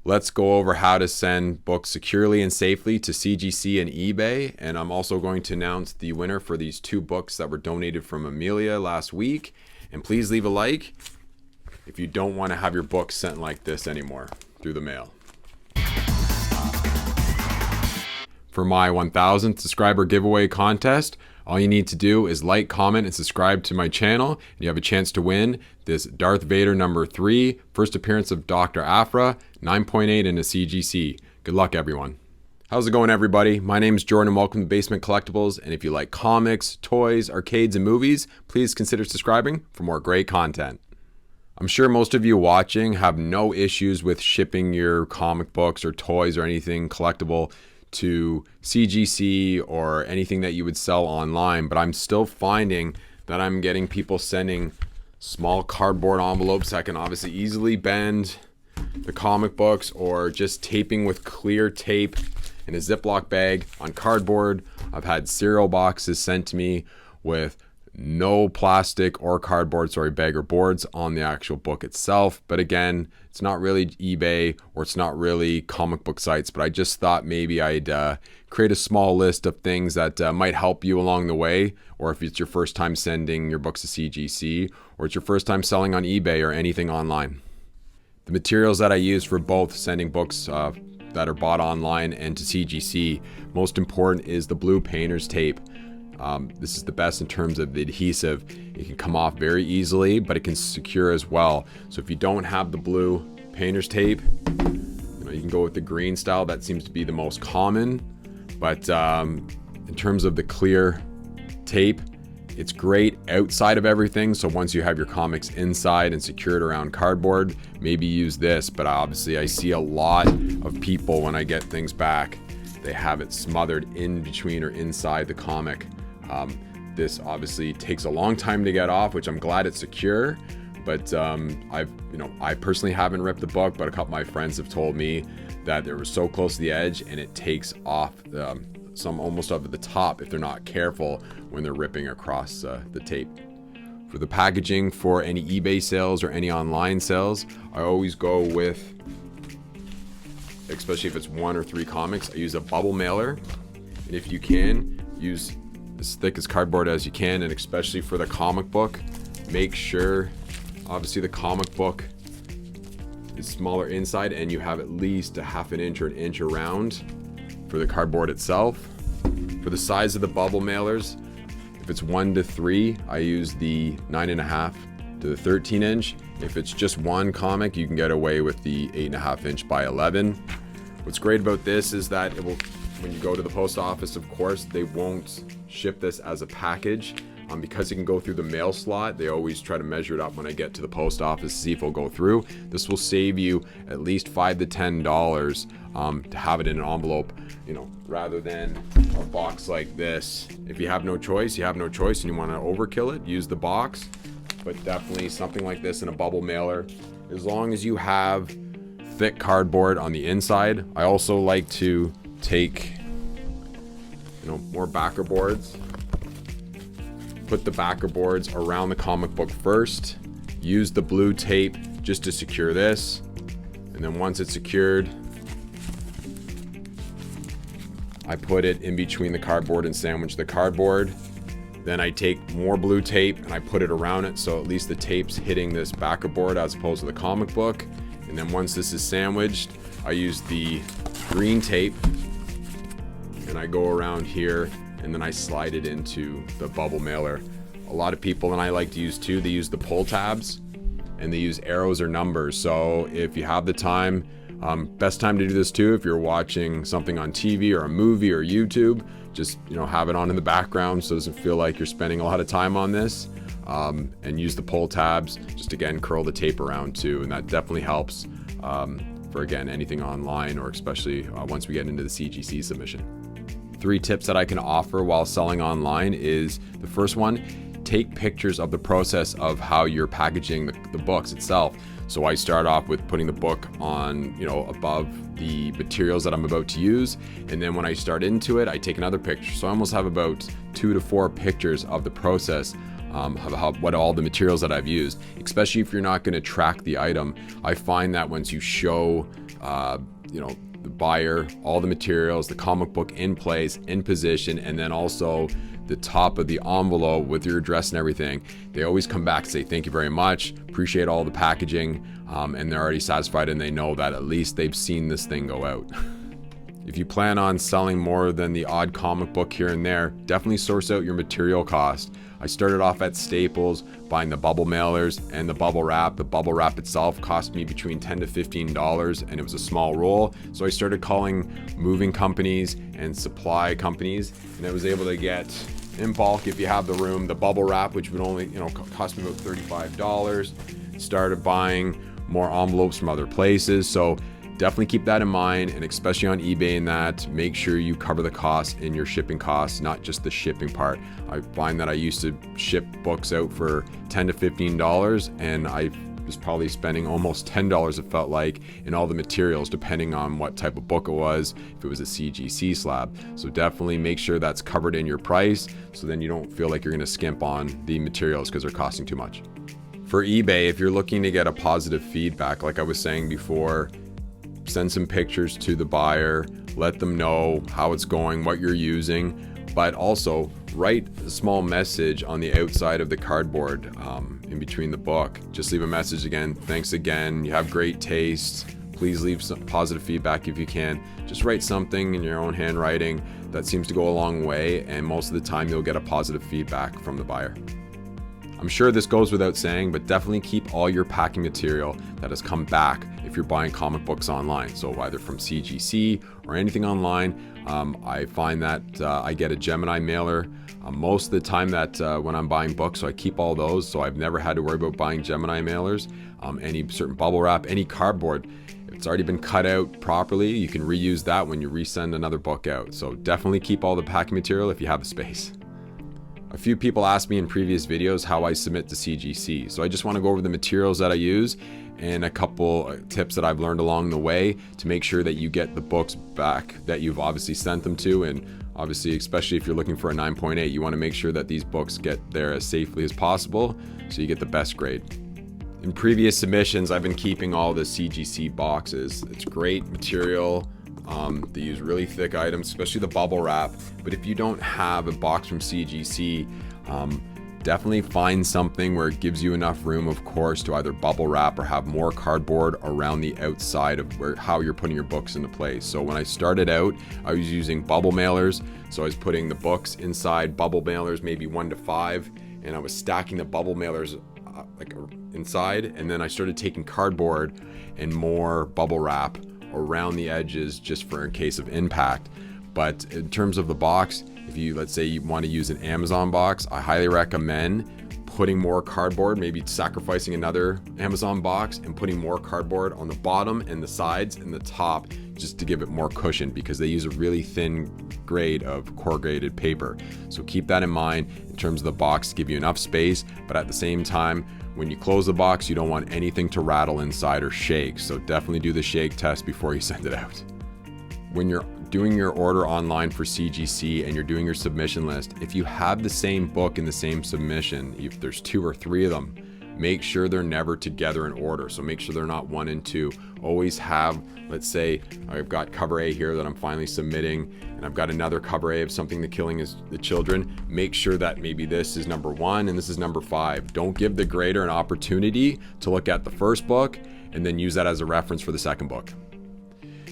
Let's go over how to send books securely and safely to CGC and eBay. And I'm also going to announce the winner for these 2 books that were donated from Amelia last week. And please leave a like if you don't want to have your books sent like this anymore through the mail. For my 1,000th subscriber giveaway contest, all you need to do is like, comment, and subscribe to my channel, and you have a chance to win this Darth Vader number 3, first appearance of Dr. Aphra, 9.8 in a CGC. Good luck, everyone. How's it going, everybody? My name is Jordan, and welcome to Basement Collectibles, and if you like comics, toys, arcades, and movies, please consider subscribing for more great content. I'm sure most of you watching have no issues with shipping your comic books or toys or anything collectible to CGC or anything that you would sell online, but I'm still finding that I'm getting people sending small cardboard envelopes that can obviously easily bend the comic books, or just taping with clear tape in a Ziploc bag on cardboard. I've had cereal boxes sent to me with no plastic or cardboard, bag or boards on the actual book itself. But again, it's not really eBay or it's not really comic book sites, but I just thought maybe I'd create a small list of things that might help you along the way, or if it's your first time sending your books to CGC, or it's your first time selling on eBay or anything online. The materials that I use for both sending books that are bought online and to CGC, most important is the blue painter's tape. This is the best in terms of the adhesive. It can come off very easily, but it can secure as well. So if you don't have the blue painter's tape, you can go with the green style. That seems to be the most common. But in terms of the clear tape, it's great outside of everything. So once you have your comics inside and secured around cardboard, maybe use this. But obviously I see a lot of people when I get things back, they have it smothered in between or inside the comic. This obviously takes a long time to get off, which I'm glad it's secure, but I personally haven't ripped the book, but a couple of my friends have told me that they were so close to the edge and it takes off some almost over the top if they're not careful when they're ripping across the tape. For the packaging for any eBay sales or any online sales, I always go with, especially if it's 1 or 3 comics, I use a bubble mailer. And if you can, use as thick as cardboard as you can, and especially for the comic book, make sure obviously the comic book is smaller inside and you have at least a half an inch or an inch around for the cardboard itself. For the size of the bubble mailers, if it's 1 to 3, I use the 9.5 to the 13 inch. If it's just one comic, you can get away with the 8.5 inch by 11. What's great about this is that it will, when you go to the post office, of course, they won't ship this as a package. Because it can go through the mail slot, they always try to measure it up when I get to the post office to see if it'll go through. This will save you at least $5 to $10 to have it in an envelope, rather than a box like this. If you have no choice, you have no choice, and you want to overkill it, use the box. But definitely something like this in a bubble mailer, as long as you have thick cardboard on the inside. I also like to take more backer boards, put the backer boards around the comic book first, use the blue tape just to secure this, and then once it's secured, I put it in between the cardboard and sandwich the cardboard. Then I take more blue tape and I put it around it, so at least the tape's hitting this backer board as opposed to the comic book. And then once this is sandwiched, I use the green tape and I go around here, and then I slide it into the bubble mailer. A lot of people, and I like to use too, they use the pull tabs and they use arrows or numbers. So if you have the time, best time to do this too, if you're watching something on TV or a movie or YouTube, just have it on in the background so it doesn't feel like you're spending a lot of time on this. And use the pull tabs, just again curl the tape around too, and that definitely helps for again anything online, or especially once we get into the CGC submission. 3 tips that I can offer while selling online is, the first one, take pictures of the process of how you're packaging the books itself. So I start off with putting the book on, above the materials that I'm about to use. And then when I start into it, I take another picture. So I almost have about 2 to 4 pictures of the process what all the materials that I've used, especially if you're not going to track the item. I find that once you show, the buyer all the materials, the comic book in place, in position, and then also the top of the envelope with your address and everything, they always come back and say, thank you very much, appreciate all the packaging, and they're already satisfied and they know that at least they've seen this thing go out. If you plan on selling more than the odd comic book here and there, definitely source out your material cost. I started off at Staples buying the bubble mailers and the bubble wrap. The bubble wrap itself cost me between $10 to $15, and it was a small roll. So I started calling moving companies and supply companies, and I was able to get in bulk, if you have the room, the bubble wrap, which would only cost me about $35. Started buying more envelopes from other places. So definitely keep that in mind, and especially on eBay and that, make sure you cover the costs in your shipping costs, not just the shipping part. I find that I used to ship books out for $10 to $15, and I was probably spending almost $10, it felt like, in all the materials, depending on what type of book it was, if it was a CGC slab. So definitely make sure that's covered in your price, so then you don't feel like you're gonna skimp on the materials because they're costing too much. For eBay, if you're looking to get a positive feedback, like I was saying before, send some pictures to the buyer, let them know how it's going, what you're using, but also write a small message on the outside of the cardboard in between the book. Just leave a message again, thanks again, you have great taste, please leave some positive feedback if you can. Just write something in your own handwriting. That seems to go a long way, and most of the time you'll get a positive feedback from the buyer. I'm sure this goes without saying, but definitely keep all your packing material that has come back if you're buying comic books online. So either from CGC or anything online. I find that I get a Gemini mailer most of the time that when I'm buying books, so I keep all those. So I've never had to worry about buying Gemini mailers. Any certain bubble wrap, any cardboard, if it's already been cut out properly, you can reuse that when you resend another book out. So definitely keep all the packing material if you have the space. A few people asked me in previous videos how I submit to CGC. So I just want to go over the materials that I use and a couple tips that I've learned along the way to make sure that you get the books back that you've obviously sent them to. And obviously, especially if you're looking for a 9.8, you want to make sure that these books get there as safely as possible so you get the best grade. In previous submissions, I've been keeping all the CGC boxes. It's great material. They use really thick items, especially the bubble wrap. But if you don't have a box from CGC, definitely find something where it gives you enough room, of course, to either bubble wrap or have more cardboard around the outside of how you're putting your books into place. So when I started out, I was using bubble mailers. So I was putting the books inside bubble mailers, maybe 1 to 5, and I was stacking the bubble mailers inside. And then I started taking cardboard and more bubble wrap around the edges just for in case of impact. But in terms of the box, if you, let's say you want to use an Amazon box, I highly recommend putting more cardboard, maybe sacrificing another Amazon box and putting more cardboard on the bottom and the sides and the top just to give it more cushion, because they use a really thin grade of corrugated paper. So keep that in mind in terms of the box to give you enough space, but at the same time, when you close the box, you don't want anything to rattle inside or shake. So definitely do the shake test before you send it out. When you're doing your order online for CGC and you're doing your submission list, if you have the same book in the same submission, if there's 2 or 3 of them, make sure they're never together in order. So make sure they're not 1 and 2. Always have, let's say I've got cover A here that I'm finally submitting, and I've got another cover A of Something the Killing is the Children. Make sure that maybe this is number 1 and this is number 5. Don't give the grader an opportunity to look at the first book and then use that as a reference for the second book.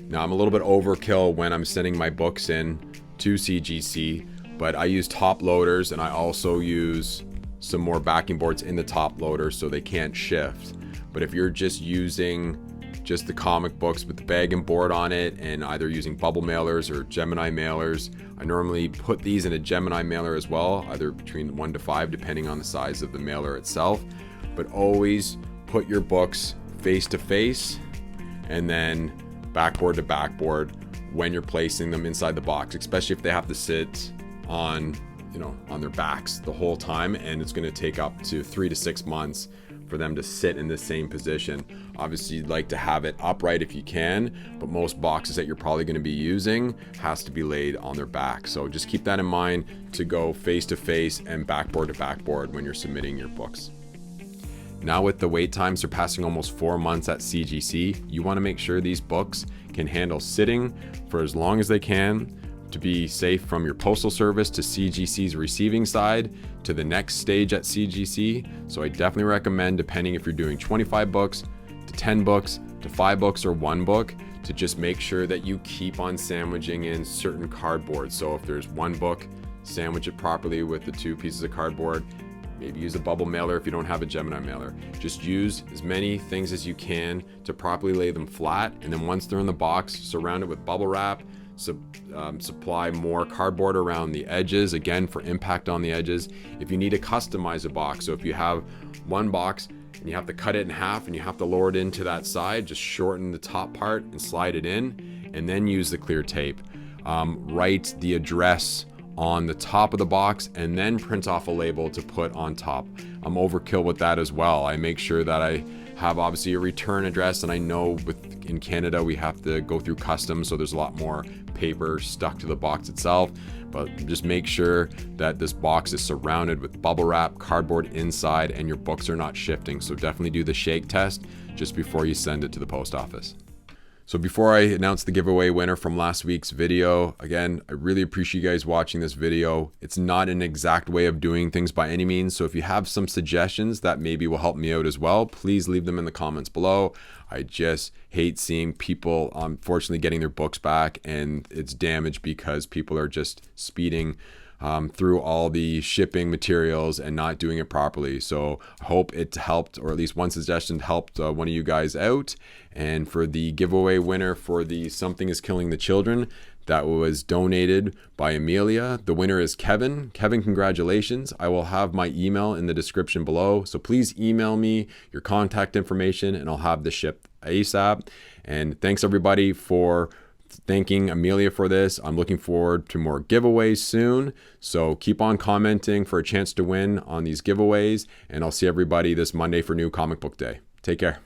Now, I'm a little bit overkill when I'm sending my books in to CGC, but I use top loaders, and I also use some more backing boards in the top loader so they can't shift. But if you're just using just the comic books with the bag and board on it, and either using bubble mailers or Gemini mailers, I normally put these in a Gemini mailer as well, either between 1 to 5 depending on the size of the mailer itself. But always put your books face to face and then backboard to backboard when you're placing them inside the box, especially if they have to sit on their backs the whole time, and it's going to take up to 3 to 6 months for them to sit in the same position. Obviously, you'd like to have it upright if you can, but most boxes that you're probably going to be using has to be laid on their back. So just keep that in mind to go face to face and backboard to backboard when you're submitting your books. Now, with the wait time surpassing almost 4 months at CGC, you want to make sure these books can handle sitting for as long as they can to be safe from your postal service to CGC's receiving side to the next stage at CGC. So I definitely recommend, depending if you're doing 25 books to 10 books to 5 books or 1 book, to just make sure that you keep on sandwiching in certain cardboard. So if there's 1 book, sandwich it properly with the 2 pieces of cardboard. Maybe use a bubble mailer if you don't have a Gemini mailer. Just use as many things as you can to properly lay them flat. And then once they're in the box, surround it with bubble wrap. Supply more cardboard around the edges, again, for impact on the edges. If you need to customize a box, so if you have 1 box and you have to cut it in half and you have to lower it into that side, just shorten the top part and slide it in, and then use the clear tape. Write the address on the top of the box and then print off a label to put on top. I'm overkill with that as well. I make sure that I have obviously a return address, and I know in Canada we have to go through customs, so there's a lot more paper stuck to the box itself. But just make sure that this box is surrounded with bubble wrap, cardboard inside, and your books are not shifting. So definitely do the shake test just before you send it to the post office. So before I announce the giveaway winner from last week's video, again, I really appreciate you guys watching this video. It's not an exact way of doing things by any means. So if you have some suggestions that maybe will help me out as well, please leave them in the comments below. I just hate seeing people, unfortunately, getting their books back and it's damaged because people are just speeding through all the shipping materials and not doing it properly. So I hope it helped, or at least one suggestion helped one of you guys out. And for the giveaway winner for the Something is Killing the Children, that was donated by Amelia. The winner is Kevin. Kevin, congratulations. I will have my email in the description below. So please email me your contact information and I'll have this shipped ASAP. And thanks everybody for thanking Amelia for this. I'm looking forward to more giveaways soon. So keep on commenting for a chance to win on these giveaways. And I'll see everybody this Monday for New Comic Book Day. Take care.